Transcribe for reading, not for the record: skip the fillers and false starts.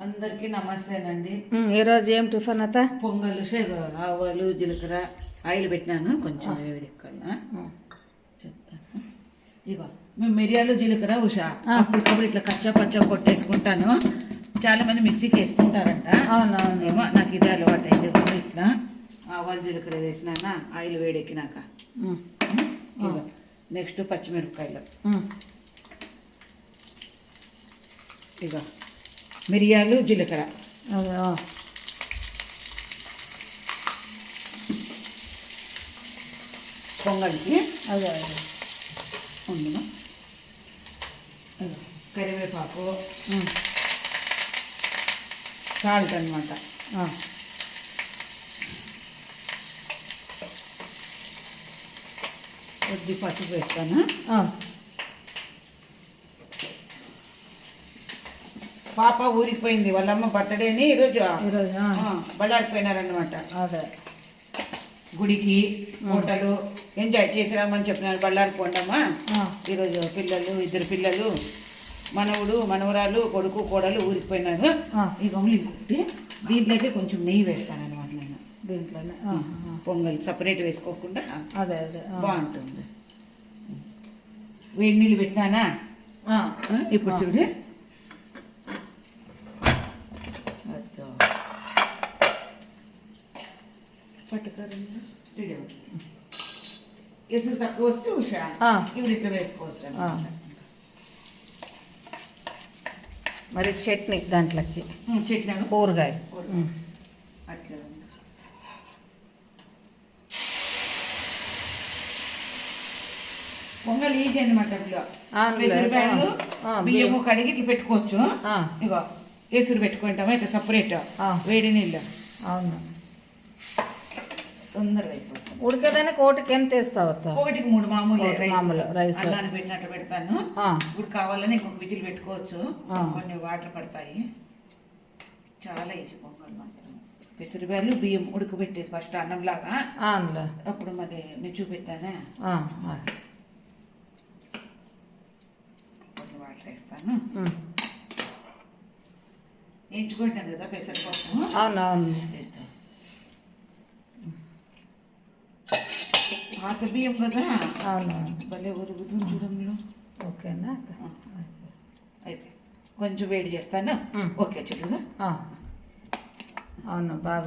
అందరికీ నమస్తేనండి. ఈరోజు ఏం టిఫిన్ అత్త? పొంగల్, ఆవాలు, జీలకర్ర ఆయిల్ పెట్టినాను, కొంచెం వేడిక్కాల చెప్తాను. ఇగో మేము మిరియాలు జీలకర్ర ఉషా అప్పటికప్పుడు ఇట్లా కచ్చా పచ్చా కొట్టేసుకుంటాను. చాలా మంది మిక్సీకి వేసుకుంటారంట. అవునవును, ఏమో నాకు ఇదే అలవాటు అయింది. ఇట్లా ఆవాలు జీలకర్ర వేసినాక ఆయిల్ వేడెక్కినాక ఇగో నెక్స్ట్ పచ్చిమిరపకాయలు, ఇగో మిరియాలు జీలకర్ర, పొంగల్కి అదే ఉండును. కరివేపాకు, సాల్ట్ అనమాట. కొద్ది పసుపు వేస్తాను. పాప ఊరికిపోయింది, వాళ్ళమ్మ బర్త్డేని ఈరోజు బళ్ళారిపోయినారనమాట. అదే గుడికి హోటలు ఎంజాయ్ చేసి రమ్మని చెప్పినారు. బళ్ళారి పోండమ్మా ఈరోజు పిల్లలు, ఇద్దరు పిల్లలు, మనవుడు మనవరాలు, కొడుకు కోడలు ఊరికిపోయినారు. ఈ గమ్ములు ఇంకొకటి దీంట్లోకి కొంచెం నెయ్యి వేస్తాను అనమాట. నేను దీంట్లోనే పొంగల్ సపరేట్ వేసుకోకుండా అదే అదే బాగుంటుంది. వేడి నీళ్ళు పెట్టినానా? ఇప్పుడు చూడు, పట్టుకరండి. ఎసురు తక్కువ వస్తే ఉషా ఇప్పుడు ఇట్లా వేసుకోవచ్చు. మరి చట్నీ దాంట్లోకి చట్నీ కూరగాయ అట్లా పొంగల్ ఈజీ అనమాట. బియ్యము కడిగి ఇట్లా పెట్టుకోవచ్చు. ఇగో ఎసురు పెట్టుకుంటామా ఇట్లా సపరేట్ వేడి నీళ్ళు. అవును, తొందరగా అయిపోతుంది. ఉడకదానికి ఒకటికి ఎంత వేస్తావు? ఒకటికి 3 మామూలు రైస్ అన్నాన్ని పెట్టినట్టు పెడతాను. ఇప్పుడు కావాలని ఇంకొక విజిల్ పెట్టుకోవచ్చు. కొన్ని వాటర్ పడతాయి. చాలా ఈజీ పొంగల్ మాత్రం. పెసరబ్యాలు బియ్యం ఉడకబెట్టేది ఫస్ట్ అన్నంలాగా. అప్పుడు మరి నేను చూపెట్టానే. కొన్ని వాటర్ వేస్తాను. ఎంచుకుంటాం కదా పెసరపప్పు. అవునవును, పాత బియ్యం కదా. అవును, భలే ఉరుగుతుంది చూడంలో. ఓకేనా? అయిపోయి కొంచెం వేడి చేస్తాను. ఓకే చూడగా. అవును, బాగా